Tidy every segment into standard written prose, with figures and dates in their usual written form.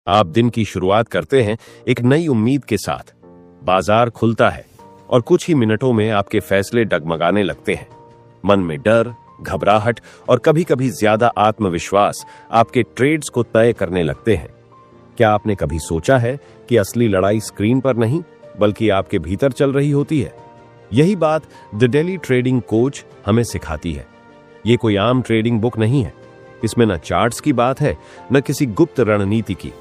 आप दिन की शुरुआत करते हैं एक नई उम्मीद के साथ। बाजार खुलता है और कुछ ही मिनटों में आपके फैसले डगमगाने लगते हैं। मन में डर, घबराहट और कभी कभी ज्यादा आत्मविश्वास आपके ट्रेड्स को तय करने लगते हैं। क्या आपने कभी सोचा है कि असली लड़ाई स्क्रीन पर नहीं बल्कि आपके भीतर चल रही होती है? यही बात द डेली ट्रेडिंग कोच हमें सिखाती है। ये कोई आम ट्रेडिंग बुक नहीं है। इसमें न चार्ट्स की बात है न किसी गुप्त रणनीति की।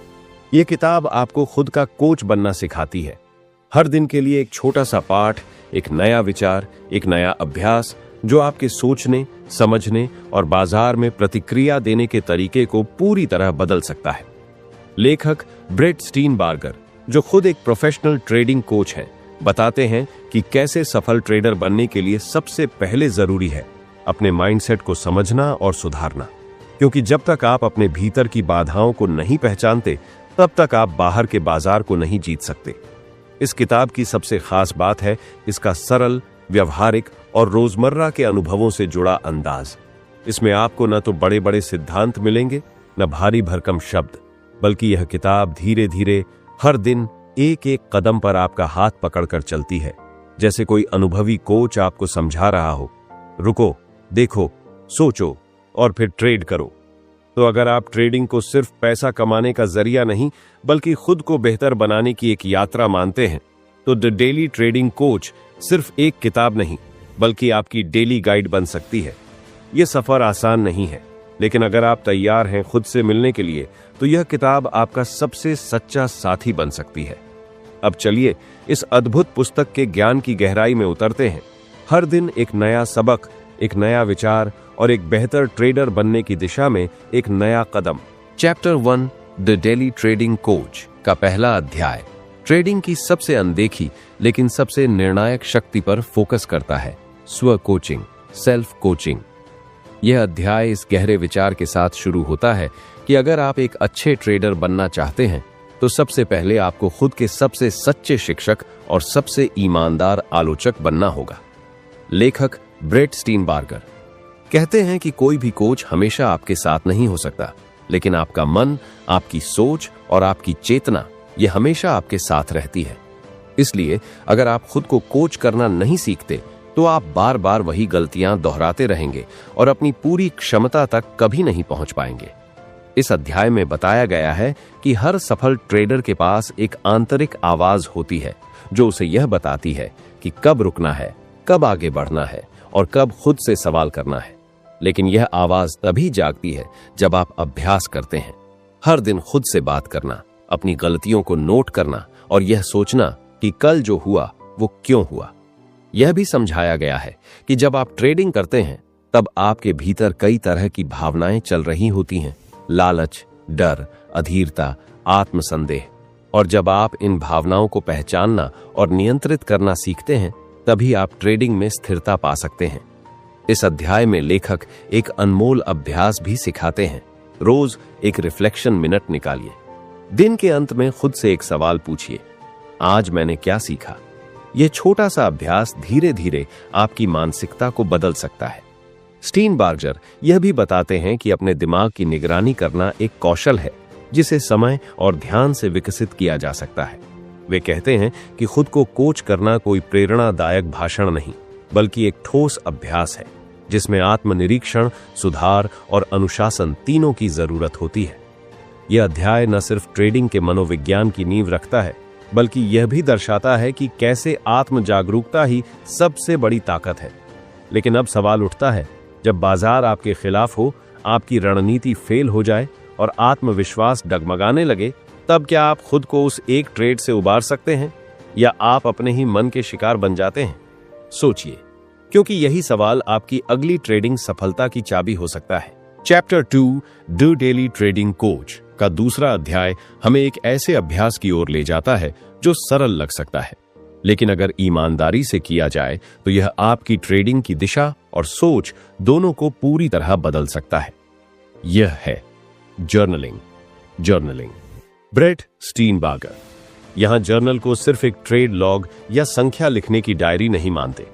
ये किताब आपको खुद का कोच बनना सिखाती है। हर दिन के लिए एक छोटा सा पाठ, एक नया विचार, एक नया अभ्यास जो आपके सोचने, समझने और बाजार में प्रतिक्रिया देने के तरीके को पूरी तरह बदल सकता है। लेखक ब्रेट स्टीनबार्गर, जो खुद एक प्रोफेशनल ट्रेडिंग कोच हैं, बताते हैं कि कैसे सफल ट्रेडर बनने के लिए सबसे पहले जरूरी है अपने माइंडसेट को समझना और सुधारना। क्योंकि जब तक आप अपने भीतर की बाधाओं को नहीं पहचानते, तब तक आप बाहर के बाजार को नहीं जीत सकते। इस किताब की सबसे खास बात है इसका सरल, व्यवहारिक और रोजमर्रा के अनुभवों से जुड़ा अंदाज। इसमें आपको न तो बड़े बड़े सिद्धांत मिलेंगे न भारी भरकम शब्द, बल्कि यह किताब धीरे धीरे हर दिन एक एक कदम पर आपका हाथ पकड़कर चलती है, जैसे कोई अनुभवी कोच आपको समझा रहा हो। रुको, देखो, सोचो और फिर ट्रेड करो। तो अगर आप ट्रेडिंग को सिर्फ पैसा कमाने का जरिया नहीं बल्कि खुद को बेहतर बनाने की एक यात्रा मानते हैं, तो द डेली ट्रेडिंग कोच सिर्फ एक किताब नहीं बल्कि आपकी डेली गाइड बन सकती है। यह सफर आसान नहीं है, लेकिन अगर आप तैयार हैं खुद से मिलने के लिए, तो यह किताब आपका सबसे सच्चा साथी बन सकती है। अब चलिए इस अद्भुत पुस्तक के ज्ञान की गहराई में उतरते हैं। हर दिन एक नया सबक, एक नया विचार और एक बेहतर ट्रेडर बनने की दिशा में एक नया कदम। Chapter 1 the daily trading coach का पहला अध्याय ट्रेडिंग की सबसे अनदेखी लेकिन सबसे निर्णायक शक्ति पर फोकस करता है, स्व कोचिंग, सेल्फ कोचिंग। यह अध्याय इस गहरे विचार के साथ शुरू होता है कि अगर आप एक अच्छे ट्रेडर बनना चाहते हैं, तो सबसे पहले आपको खुद के सबसे सच्चे शिक्षक और सबसे ईमानदार आलोचक बनना होगा। लेखक ब्रेट स्टीनबार्गर कहते हैं कि कोई भी कोच हमेशा आपके साथ नहीं हो सकता, लेकिन आपका मन, आपकी सोच और आपकी चेतना ये हमेशा आपके साथ रहती है। इसलिए अगर आप खुद को कोच करना नहीं सीखते, तो आप बार बार वही गलतियां दोहराते रहेंगे और अपनी पूरी क्षमता तक कभी नहीं पहुंच पाएंगे। इस अध्याय में बताया गया है कि हर सफल ट्रेडर के पास एक आंतरिक आवाज होती है जो उसे यह बताती है कि कब रुकना है, कब आगे बढ़ना है और कब खुद से सवाल करना है। लेकिन यह आवाज तभी जागती है जब आप अभ्यास करते हैं। हर दिन खुद से बात करना, अपनी गलतियों को नोट करना और यह सोचना कि कल जो हुआ वो क्यों हुआ। यह भी समझाया गया है कि जब आप ट्रेडिंग करते हैं, तब आपके भीतर कई तरह की भावनाएं चल रही होती हैं, लालच, डर, अधीरता, आत्मसंदेह। और जब आप इन भावनाओं को पहचानना और नियंत्रित करना सीखते हैं, तभी आप ट्रेडिंग में स्थिरता पा सकते हैं। इस अध्याय में लेखक एक अनमोल अभ्यास भी सिखाते हैं। रोज एक रिफ्लेक्शन मिनट निकालिए। दिन के अंत में खुद से एक सवाल पूछिए, आज मैंने क्या सीखा? यह छोटा सा अभ्यास धीरे धीरे आपकी मानसिकता को बदल सकता है। स्टीनबार्गर यह भी बताते हैं कि अपने दिमाग की निगरानी करना एक कौशल है जिसे समय और ध्यान से विकसित किया जा सकता है। वे कहते हैं कि खुद को कोच करना कोई प्रेरणादायक भाषण नहीं, बल्कि एक ठोस अभ्यास है जिसमें आत्मनिरीक्षण, सुधार और अनुशासन तीनों की जरूरत होती है। यह अध्याय न सिर्फ ट्रेडिंग के मनोविज्ञान की नींव रखता है, बल्कि यह भी दर्शाता है कि कैसे आत्म जागरूकता ही सबसे बड़ी ताकत है। लेकिन अब सवाल उठता है, जब बाजार आपके खिलाफ हो, आपकी रणनीति फेल हो जाए और आत्मविश्वास डगमगाने लगे, तब क्या आप खुद को उस एक ट्रेड से उबार सकते हैं या आप अपने ही मन के शिकार बन जाते हैं? सोचिए, क्योंकि यही सवाल आपकी अगली ट्रेडिंग सफलता की चाबी हो सकता है। Chapter 2 the daily trading coach का दूसरा अध्याय हमें एक ऐसे अभ्यास की ओर ले जाता है जो सरल लग सकता है, लेकिन अगर ईमानदारी से किया जाए तो यह आपकी ट्रेडिंग की दिशा और सोच दोनों को पूरी तरह बदल सकता है। यह है जर्नलिंग। ब्रेट स्टीनबार्गर यहां जर्नल को सिर्फ एक ट्रेड लॉग या संख्या लिखने की डायरी नहीं मानते।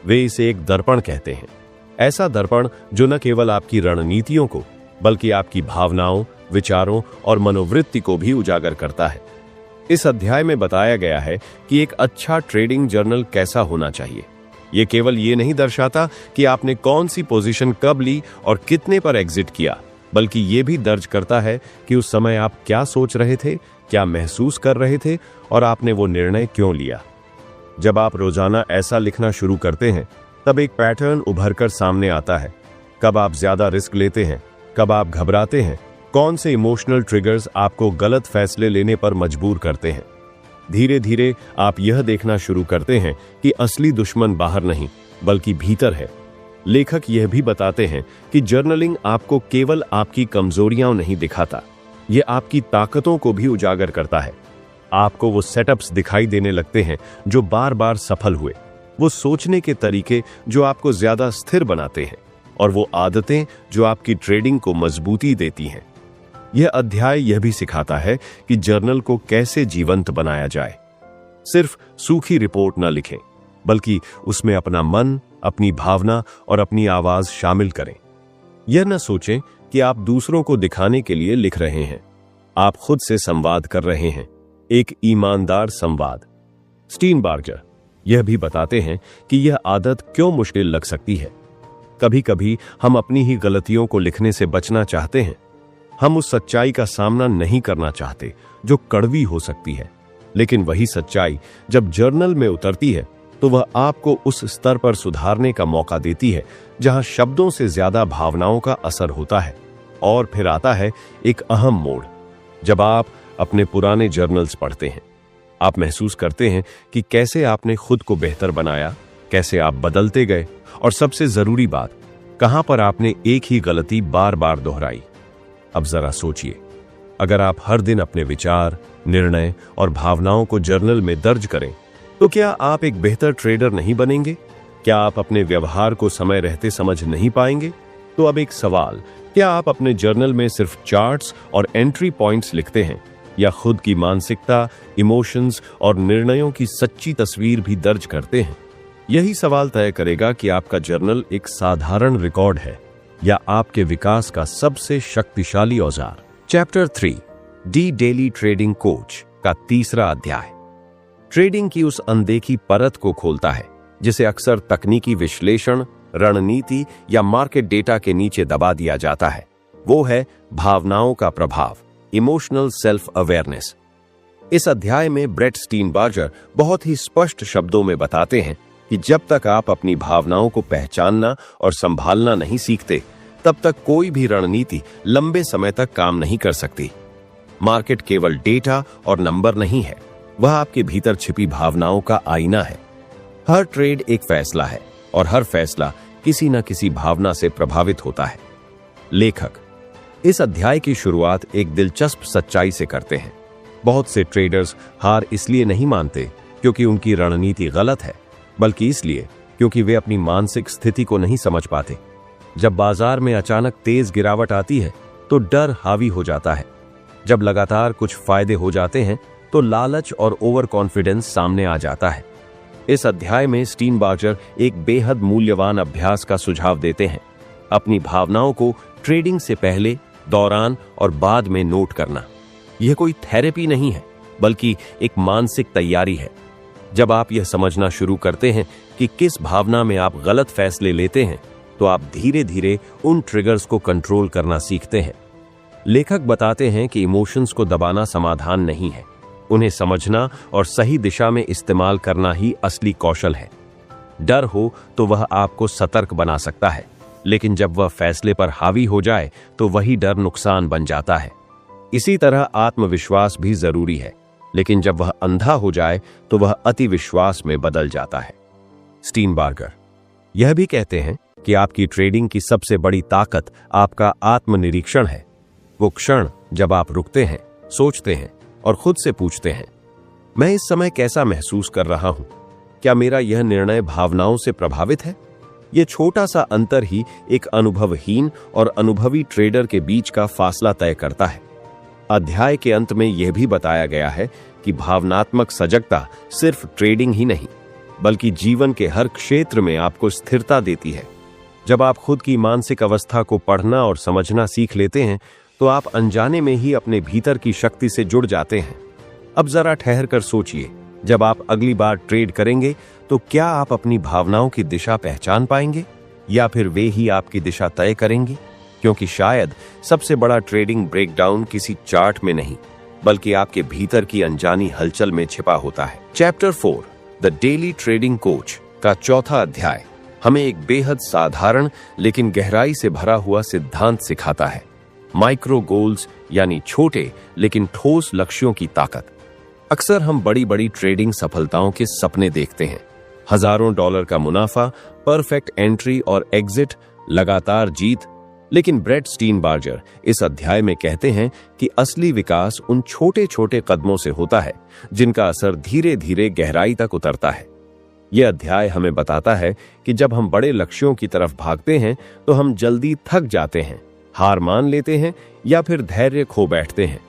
वे इसे एक दर्पण कहते हैं। ऐसा दर्पण जो न केवल आपकी रणनीतियों को, बल्कि आपकी भावनाओं, विचारों और मनोवृत्ति को भी उजागर करता है। इस अध्याय में बताया गया है कि एक अच्छा ट्रेडिंग जर्नल कैसा होना चाहिए। यह केवल ये नहीं दर्शाता कि आपने कौन सी पोजीशन कब ली और कितने पर एग्जिट किया, बल्कि ये भी दर्ज करता है कि उस समय आप क्या सोच रहे थे, क्या महसूस कर रहे थे और आपने वो निर्णय क्यों लिया। जब आप रोजाना ऐसा लिखना शुरू करते हैं, तब एक पैटर्न उभर कर सामने आता है। कब आप ज्यादा रिस्क लेते हैं, कब आप घबराते हैं, कौन से इमोशनल ट्रिगर्स आपको गलत फैसले लेने पर मजबूर करते हैं। धीरे धीरे आप यह देखना शुरू करते हैं कि असली दुश्मन बाहर नहीं बल्कि भीतर है। लेखक यह भी बताते हैं कि जर्नलिंग आपको केवल आपकी कमजोरियां नहीं दिखाता, यह आपकी ताकतों को भी उजागर करता है। आपको वो सेटअप्स दिखाई देने लगते हैं जो बार बार सफल हुए, वो सोचने के तरीके जो आपको ज्यादा स्थिर बनाते हैं और वो आदतें जो आपकी ट्रेडिंग को मजबूती देती हैं। यह अध्याय यह भी सिखाता है कि जर्नल को कैसे जीवंत बनाया जाए। सिर्फ सूखी रिपोर्ट न लिखें, बल्कि उसमें अपना मन, अपनी भावना और अपनी आवाज शामिल करें। यह न सोचें कि आप दूसरों को दिखाने के लिए लिख रहे हैं, आप खुद से संवाद कर रहे हैं, एक ईमानदार संवाद। स्टीनबार्गर यह भी बताते हैं कि यह आदत क्यों मुश्किल लग सकती है। कभी कभी हम अपनी ही गलतियों को लिखने से बचना चाहते हैं। हम उस सच्चाई का सामना नहीं करना चाहते जो कड़वी हो सकती है। लेकिन वही सच्चाई जब जर्नल में उतरती है तो वह आपको उस स्तर पर सुधारने का मौका देती है जहां शब्दों से ज्यादा भावनाओं का असर होता है। और फिर आता है एक अहम मोड़, जब आप अपने पुराने जर्नल्स पढ़ते हैं। आप महसूस करते हैं कि कैसे आपने खुद को बेहतर बनाया, कैसे आप बदलते गए और सबसे जरूरी बात, कहां पर आपने एक ही गलती बार बार दोहराई। अब जरा सोचिए, अगर आप हर दिन अपने विचार, निर्णय और भावनाओं को जर्नल में दर्ज करें, तो क्या आप एक बेहतर ट्रेडर नहीं बनेंगे? क्या आप अपने व्यवहार को समय रहते समझ नहीं पाएंगे? तो अब एक सवाल, क्या आप अपने जर्नल में सिर्फ चार्ट्स और एंट्री पॉइंट्स लिखते हैं या खुद की मानसिकता, इमोशंस और निर्णयों की सच्ची तस्वीर भी दर्ज करते हैं? यही सवाल तय करेगा कि आपका जर्नल एक साधारण रिकॉर्ड है या आपके विकास का सबसे शक्तिशाली औजार। Chapter 3 D daily trading coach का तीसरा अध्याय ट्रेडिंग की उस अनदेखी परत को खोलता है जिसे अक्सर तकनीकी विश्लेषण, रणनीति या मार्केट डेटा के नीचे दबा दिया जाता है। वो है भावनाओं का प्रभाव, इमोशनल सेल्फ अवेयरनेस। इस अध्याय में ब्रेट स्टीनबार्गर बहुत ही स्पष्ट शब्दों में बताते हैं कि जब तक आप अपनी भावनाओं को पहचानना और संभालना नहीं सीखते, तब तक कोई भी रणनीति लंबे समय तक काम नहीं कर सकती। मार्केट केवल डेटा और नंबर नहीं है, वह आपके भीतर छिपी भावनाओं का आईना है। हर ट्रेड एक फैसला है और हर फैसला किसी न किसी भावना से प्रभावित होता है। लेखक इस अध्याय की शुरुआत एक दिलचस्प सच्चाई से करते हैं। बहुत से ट्रेडर्स हार इसलिए नहीं मानते क्योंकि उनकी रणनीति गलत है, बल्कि इसलिए क्योंकि वे अपनी मानसिक स्थिति को नहीं समझ पाते। जब बाजार में अचानक तेज गिरावट आती है तो डर हावी हो जाता है। जब लगातार कुछ फायदे हो जाते हैं तो लालच और ओवर कॉन्फिडेंस सामने आ जाता है। इस अध्याय में स्टीनबार्गर एक बेहद मूल्यवान अभ्यास का सुझाव देते हैं, अपनी भावनाओं को ट्रेडिंग से पहले, दौरान और बाद में नोट करना। यह कोई थेरेपी नहीं है, बल्कि एक मानसिक तैयारी है। जब आप यह समझना शुरू करते हैं कि किस भावना में आप गलत फैसले लेते हैं, तो आप धीरे धीरे उन ट्रिगर्स को कंट्रोल करना सीखते हैं। लेखक बताते हैं कि इमोशंस को दबाना समाधान नहीं है, उन्हें समझना और सही दिशा में इस्तेमाल करना ही असली कौशल है। डर हो तो वह आपको सतर्क बना सकता है, लेकिन जब वह फैसले पर हावी हो जाए तो वही डर नुकसान बन जाता है। इसी तरह आत्मविश्वास भी जरूरी है, लेकिन जब वह अंधा हो जाए तो वह अति विश्वास में बदल जाता है। स्टीनबार्गर यह भी कहते हैं कि आपकी ट्रेडिंग की सबसे बड़ी ताकत आपका आत्मनिरीक्षण है। वो क्षण जब आप रुकते हैं, सोचते हैं और खुद से पूछते हैं, मैं इस समय कैसा महसूस कर रहा हूं? क्या मेरा यह निर्णय भावनाओं से प्रभावित है? यह छोटा सा अंतर ही एक अनुभवहीन और अनुभवी ट्रेडर के बीच का फासला तय करता है। अध्याय के अंत में यह भी बताया गया है कि भावनात्मक सजगता सिर्फ ट्रेडिंग ही नहीं, बल्कि जीवन के हर क्षेत्र में आपको स्थिरता देती है। जब आप खुद की मानसिक अवस्था को पढ़ना और समझना सीख लेते हैं, तो आप अनजाने में ही अपने भीतर की शक्ति से जुड़ जाते हैं। अब जरा ठहर कर सोचिए, जब आप अगली बार ट्रेड करेंगे तो क्या आप अपनी भावनाओं की दिशा पहचान पाएंगे या फिर वे ही आपकी दिशा तय करेंगे? क्योंकि शायद सबसे बड़ा ट्रेडिंग ब्रेकडाउन किसी चार्ट में नहीं, बल्कि आपके भीतर की अनजानी हलचल में छिपा होता है। Chapter 4 the daily trading coach का चौथा अध्याय हमें एक बेहद साधारण लेकिन गहराई से भरा हुआ सिद्धांत सिखाता है, माइक्रो गोल्स यानी छोटे लेकिन ठोस लक्ष्यों की ताकत। अक्सर हम बड़ी बड़ी ट्रेडिंग सफलताओं के सपने देखते हैं, हजारों डॉलर का मुनाफा, परफेक्ट एंट्री और एग्जिट, लगातार जीत। लेकिन ब्रेट स्टीनबार्जर इस अध्याय में कहते हैं कि असली विकास उन छोटे छोटे कदमों से होता है जिनका असर धीरे धीरे गहराई तक उतरता है। यह अध्याय हमें बताता है कि जब हम बड़े लक्ष्यों की तरफ भागते हैं तो हम जल्दी थक जाते हैं, हार मान लेते हैं या फिर धैर्य खो बैठते हैं।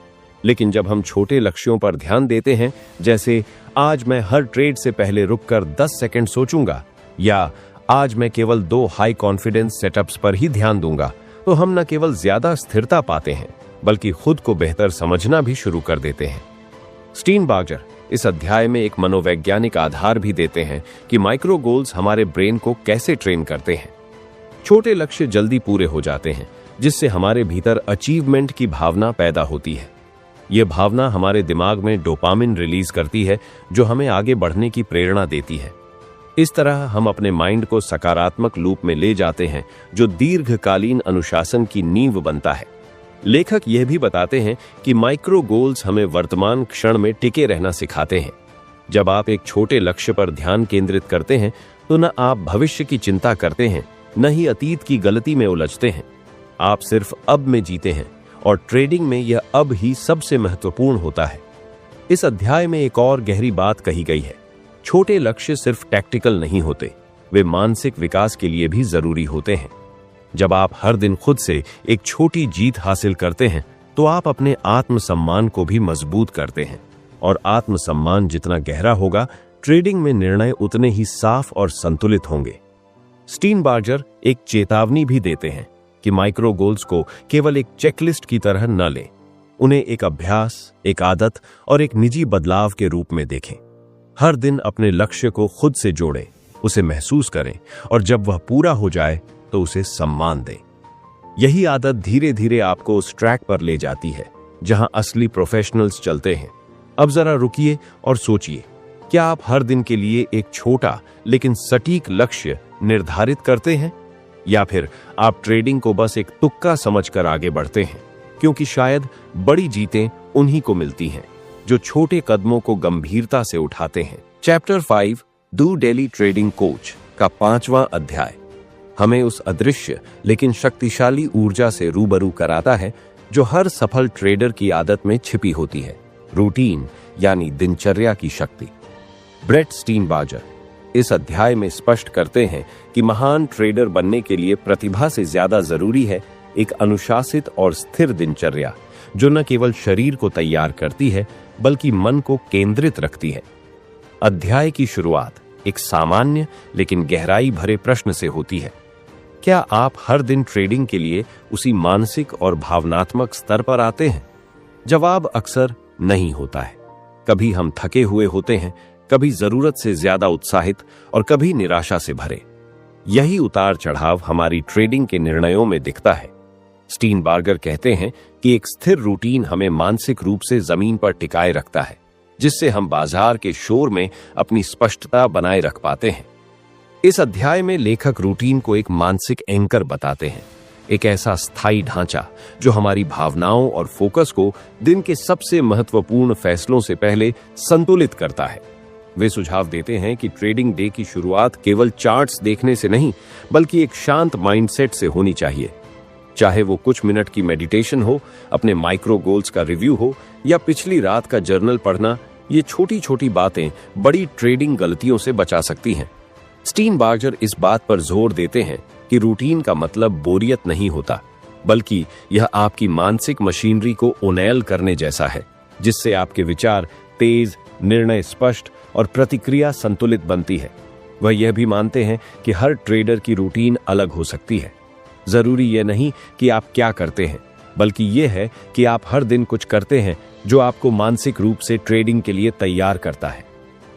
लेकिन जब हम छोटे लक्ष्यों पर ध्यान देते हैं, जैसे आज मैं हर ट्रेड से पहले रुककर 10 सेकंड सोचूंगा या आज मैं केवल 2 हाई कॉन्फिडेंस सेटअप्स पर ही ध्यान दूंगा, तो हम न केवल ज्यादा स्थिरता पाते हैं बल्कि खुद को बेहतर समझना भी शुरू कर देते हैं। स्टीनबार्जर इस अध्याय में एक मनोवैज्ञानिक आधार भी देते हैं कि माइक्रो गोल्स हमारे ब्रेन को कैसे ट्रेन करते हैं। छोटे लक्ष्य जल्दी पूरे हो जाते हैं, जिससे हमारे भीतर अचीवमेंट की भावना पैदा होती है। यह भावना हमारे दिमाग में डोपामिन रिलीज करती है, जो हमें आगे बढ़ने की प्रेरणा देती है। इस तरह हम अपने माइंड को सकारात्मक लूप में ले जाते हैं, जो दीर्घकालीन अनुशासन की नींव बनता है। लेखक यह भी बताते हैं कि माइक्रो गोल्स हमें वर्तमान क्षण में टिके रहना सिखाते हैं। जब आप एक छोटे लक्ष्य पर ध्यान केंद्रित करते हैं तो न आप भविष्य की चिंता करते हैं, न ही अतीत की गलती में उलझते हैं। आप सिर्फ अब में जीते हैं और ट्रेडिंग में यह अब ही सबसे महत्वपूर्ण होता है। इस अध्याय में एक और गहरी बात कही गई है, छोटे लक्ष्य सिर्फ टैक्टिकल नहीं होते, वे मानसिक विकास के लिए भी जरूरी होते हैं। जब आप हर दिन खुद से एक छोटी जीत हासिल करते हैं तो आप अपने आत्मसम्मान को भी मजबूत करते हैं, और आत्मसम्मान जितना गहरा होगा, ट्रेडिंग में निर्णय उतने ही साफ और संतुलित होंगे। स्टीनबार्जर एक चेतावनी भी देते हैं कि माइक्रो गोल्स को केवल एक चेकलिस्ट की तरह न लें, उन्हें एक अभ्यास, एक आदत और एक निजी बदलाव के रूप में देखें। हर दिन अपने लक्ष्य को खुद से जोड़ें, उसे महसूस करें और जब वह पूरा हो जाए तो उसे सम्मान दें। यही आदत धीरे धीरे आपको उस ट्रैक पर ले जाती है जहां असली प्रोफेशनल्स चलते हैं। अब जरा रुकिए और सोचिए, क्या आप हर दिन के लिए एक छोटा लेकिन सटीक लक्ष्य निर्धारित करते हैं, या फिर आप ट्रेडिंग को बस एक तुक्का समझकर आगे बढ़ते हैं? क्योंकि शायद बड़ी जीतें उन्हीं को मिलती हैं जो छोटे कदमों को गंभीरता से उठाते हैं। Chapter 5 do daily trading coach का 5वां अध्याय हमें उस अदृश्य लेकिन शक्तिशाली ऊर्जा से रूबरू कराता है जो हर सफल ट्रेडर की आदत में छिपी होती है, रूटीन यानी दिनचर्या की शक्ति। ब्रेट स्टीनबार्जर इस अध्याय में स्पष्ट करते हैं कि महान ट्रेडर बनने के लिए प्रतिभा से ज्यादा जरूरी है एक अनुशासित और स्थिर दिनचर्या, जो न केवल शरीर को तैयार करती है बल्कि मन को केंद्रित रखती है। अध्याय की शुरुआत एक सामान्य लेकिन गहराई भरे प्रश्न से होती है, क्या आप हर दिन ट्रेडिंग के लिए उसी मानसिक और भावनात्मक स्तर पर आते हैं? जवाब अक्सर नहीं होता है। कभी हम थके हुए होते हैं, कभी जरूरत से ज्यादा उत्साहित और कभी निराशा से भरे। यही उतार चढ़ाव हमारी ट्रेडिंग के निर्णयों में दिखता है। स्टीनबार्जर कहते हैं कि एक स्थिर रूटीन हमें मानसिक रूप से जमीन पर टिकाए रखता है, जिससे हम बाजार के शोर में अपनी स्पष्टता बनाए रख पाते हैं। इस अध्याय में लेखक रूटीन को एक मानसिक एंकर बताते हैं, एक ऐसा स्थायी ढांचा जो हमारी भावनाओं और फोकस को दिन के सबसे महत्वपूर्ण फैसलों से पहले संतुलित करता है। वे सुझाव देते हैं कि ट्रेडिंग डे की शुरुआत केवल चार्ट्स देखने से नहीं, बल्कि एक शांत माइंडसेट से होनी चाहिए। चाहे वो कुछ मिनट की मेडिटेशन हो, अपने माइक्रो गोल्स का रिव्यू हो या पिछली रात का जर्नल पढ़ना, ये छोटी छोटी बातें बड़ी ट्रेडिंग गलतियों से बचा सकती हैं। स्टीनबार्जर इस बात पर जोर देते हैं कि रूटीन का मतलब बोरियत नहीं होता, बल्कि यह आपकी मानसिक मशीनरी को उन्नैल करने जैसा है, जिससे आपके विचार तेज, निर्णय स्पष्ट और प्रतिक्रिया संतुलित बनती है। वह यह भी मानते हैं कि हर ट्रेडर की रूटीन अलग हो सकती है। जरूरी यह नहीं कि आप क्या करते हैं, बल्कि ये है कि आप हर दिन कुछ करते हैं जो आपको मानसिक रूप से ट्रेडिंग के लिए तैयार करता है।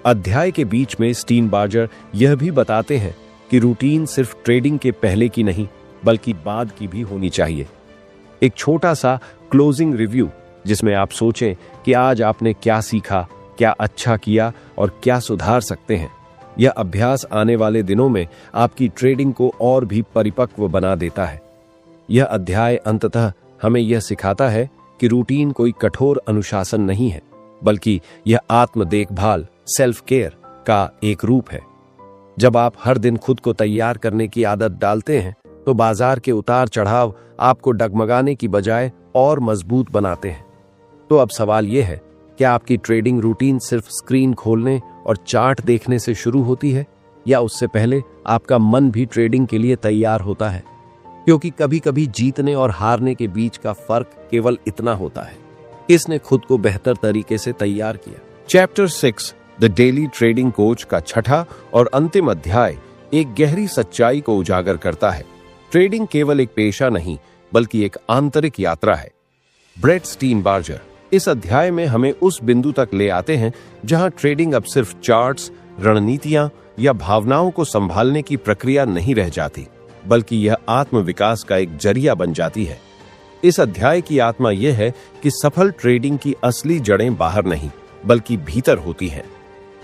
अध्याय के बीच में स्टीनबार्जर यह भी बताते हैं कि रूटीन सिर्फ ट्रेडिंग के पहले की नहीं बल्कि बाद की भी होनी चाहिए। एक छोटा सा क्लोजिंग रिव्यू जिसमें आप सोचें कि आज आपने क्या सीखा, क्या अच्छा किया और क्या सुधार सकते हैं। यह अभ्यास आने वाले दिनों में आपकी ट्रेडिंग को और भी परिपक्व बना देता है। यह अध्याय अंततः हमें यह सिखाता है कि रूटीन कोई कठोर अनुशासन नहीं है, बल्कि यह आत्म देखभाल, सेल्फ केयर का एक रूप है। जब आप हर दिन खुद को तैयार करने की आदत डालते हैं तो बाजार के उतार चढ़ाव आपको डगमगाने की बजाय और मजबूत बनाते हैं। तो अब सवाल यह है, क्या आपकी ट्रेडिंग रूटीन सिर्फ स्क्रीन खोलने और चार्ट देखने से शुरू होती है, या उससे पहले आपका मन भी ट्रेडिंग के लिए तैयार होता है? क्योंकि कभी कभी जीतने और हारने के बीच का फर्क केवल इतना होता है, किसने खुद को बेहतर तरीके से तैयार किया। Chapter 6 the daily trading coach का छठा और अंतिम अध्याय एक गहरी सच्चाई को उजागर करता है। ट्रेडिंग केवल एक पेशा नहीं बल्कि एक आंतरिक यात्रा है। ब्रेट स्टीनबार्जर इस अध्याय में हमें उस बिंदु तक ले आते हैं जहां ट्रेडिंग अब सिर्फ चार्ट्स, रणनीतियां या भावनाओं को संभालने की प्रक्रिया नहीं रह जाती, बल्कि यह आत्मविकास का एक जरिया बन जाती है। इस अध्याय की आत्मा यह है कि सफल ट्रेडिंग की असली जड़ें बाहर नहीं बल्कि भीतर होती हैं।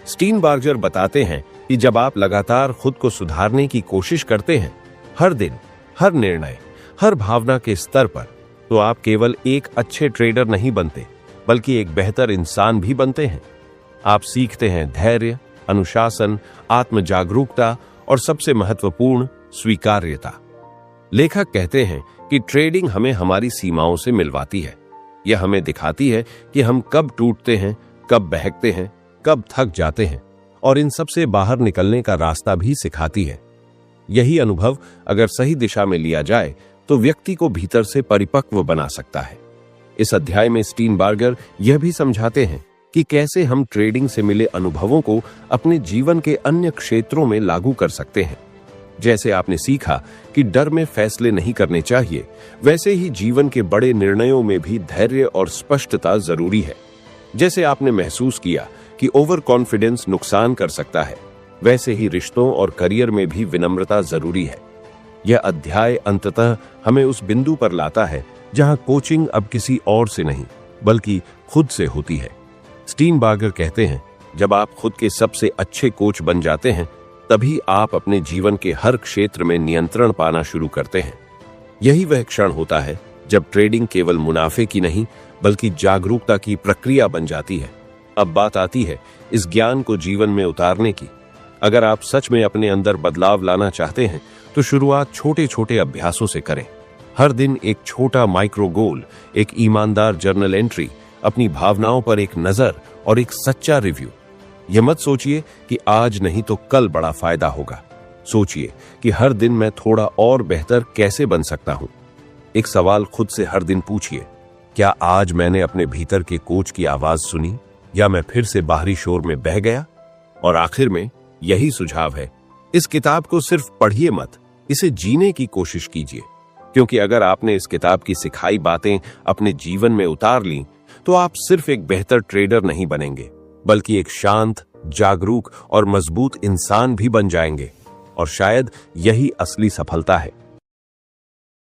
स्टीनबार्जर बताते हैं कि जब आप लगातार खुद को सुधारने की कोशिश करते हैं, हर दिन, हर निर्णय, हर भावना के स्तर पर, तो आप केवल एक अच्छे ट्रेडर नहीं बनते बल्कि एक बेहतर इंसान भी बनते हैं। आप सीखते हैं धैर्य, अनुशासन, आत्म जागरूकता और सबसे महत्वपूर्ण स्वीकार्यता। लेखक कहते हैं कि ट्रेडिंग हमें हमारी सीमाओं से मिलवाती है। यह हमें दिखाती है कि हम कब टूटते हैं, कब बहकते हैं, कब थक जाते हैं, और इन सब से बाहर निकलने का रास्ता भी सिखाती है। यही अनुभव अगर सही दिशा में लिया जाए तो व्यक्ति को भीतर से परिपक्व बना सकता है। इस अध्याय में स्टीनबार्जर यह भी समझाते हैं कि कैसे हम ट्रेडिंग से मिले अनुभवों को अपने जीवन के अन्य क्षेत्रों में लागू कर सकते हैं। जैसे आपने सीखा कि डर में फैसले नहीं करने चाहिए, वैसे ही जीवन के बड़े निर्णयों में भी धैर्य और स्पष्टता जरूरी है। जैसे आपने महसूस किया कि ओवर कॉन्फिडेंस नुकसान कर सकता है, वैसे ही रिश्तों और करियर में भी विनम्रता जरूरी है। यह अध्याय अंततः हमें उस बिंदु पर लाता है जहां कोचिंग अब किसी और से नहीं बल्कि खुद से होती है। स्टीनबार्जर कहते हैं, जब आप खुद के सबसे अच्छे कोच बन जाते हैं, तभी आप अपने जीवन के हर क्षेत्र में नियंत्रण पाना शुरू करते हैं। यही वह क्षण होता है जब ट्रेडिंग केवल मुनाफे की नहीं बल्कि जागरूकता की प्रक्रिया बन जाती है। अब बात आती है इस ज्ञान को जीवन में उतारने की। अगर आप सच में अपने अंदर बदलाव लाना चाहते हैं तो शुरुआत छोटे छोटे अभ्यासों से करें। हर दिन एक छोटा माइक्रो गोल, एक ईमानदार जर्नल एंट्री, अपनी भावनाओं पर एक नजर और एक सच्चा रिव्यू। यह मत सोचिए कि आज नहीं तो कल बड़ा फायदा होगा। सोचिए कि हर दिन मैं थोड़ा और बेहतर कैसे बन सकता हूं। एक सवाल खुद से हर दिन पूछिए, क्या आज मैंने अपने भीतर के कोच की आवाज सुनी या मैं फिर से बाहरी शोर में बह गया? और आखिर में यही सुझाव है, इस किताब को सिर्फ पढ़िए मत, इसे जीने की कोशिश कीजिए। क्योंकि अगर आपने इस किताब की सिखाई बातें अपने जीवन में उतार ली तो आप सिर्फ एक बेहतर ट्रेडर नहीं बनेंगे बल्कि एक शांत, जागरूक और मजबूत इंसान भी बन जाएंगे। और शायद यही असली सफलता है।